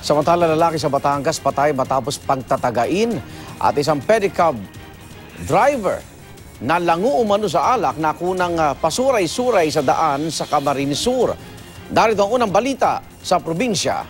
Samantala, lalaki sa Batangas patay matapos pagtatagain at isang pedicab driver na lango umano sa alak na kunang pasuray-suray sa daan sa Camarines Sur. Narito ang unang balita sa probinsya.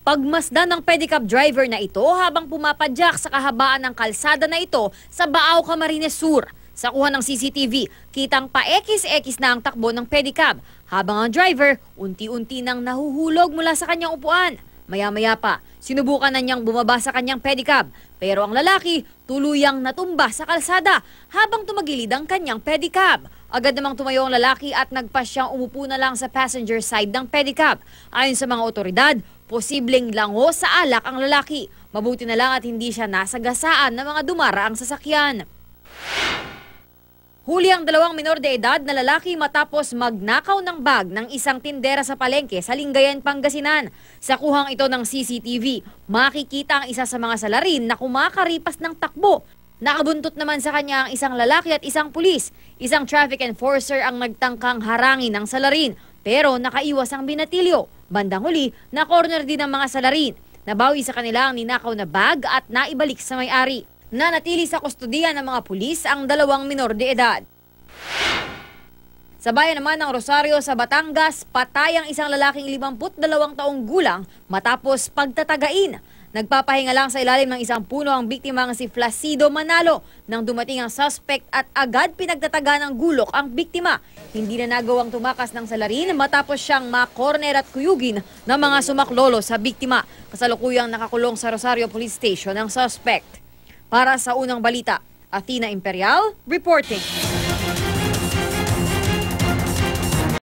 Pagmasdan ng pedicab driver na ito habang pumapadyak sa kahabaan ng kalsada na ito sa Baaw, Camarines Sur. Sa kuha ng CCTV, kitang paekis-ekis na ang takbo ng pedicab habang ang driver unti-unti nang nahuhulog mula sa kanyang upuan. Maya-maya pa, sinubukan na niyang bumaba sa kanyang pedicab pero ang lalaki tuluyang natumba sa kalsada habang tumagilid ang kanyang pedicab. Agad namang tumayo ang lalaki at nagpasyang umupo na lang sa passenger side ng pedicab. Ayon sa mga otoridad, posibleng lango sa alak ang lalaki. Mabuti na lang at hindi siya nasagasaan ng mga dumaraang sasakyan. Huli ang 2 minor de edad na lalaki matapos magnakaw ng bag ng isang tindera sa palengke sa Lingayen, Pangasinan. Sa kuhang ito ng CCTV, makikita ang isa sa mga salarin na kumakaripas ng takbo. Nakabuntot naman sa kanya ang isang lalaki at isang pulis. Isang traffic enforcer ang nagtangkang harangin ng salarin pero nakaiwas ang binatilyo. Bandang huli, na-corner din ang mga salarin. Nabawi sa kanila ang ninakaw na bag at naibalik sa may-ari. Nanatili sa kustodiya ng mga pulis ang 2 minor de edad. Sa bayan naman ng Rosario sa Batangas, patay ang isang lalaking 52 taong gulang matapos pagtatagain. Nagpapahinga lang sa ilalim ng isang puno ang biktimang si Flacido Manalo nang dumating ang suspect at agad pinagtataga ng gulok ang biktima. Hindi na nagawang tumakas ng salarin matapos siyang makorner at kuyugin ng mga sumaklolo sa biktima. Kasalukuyang nakakulong sa Rosario Police Station ang suspect. Para sa unang balita, Athena Imperial reporting.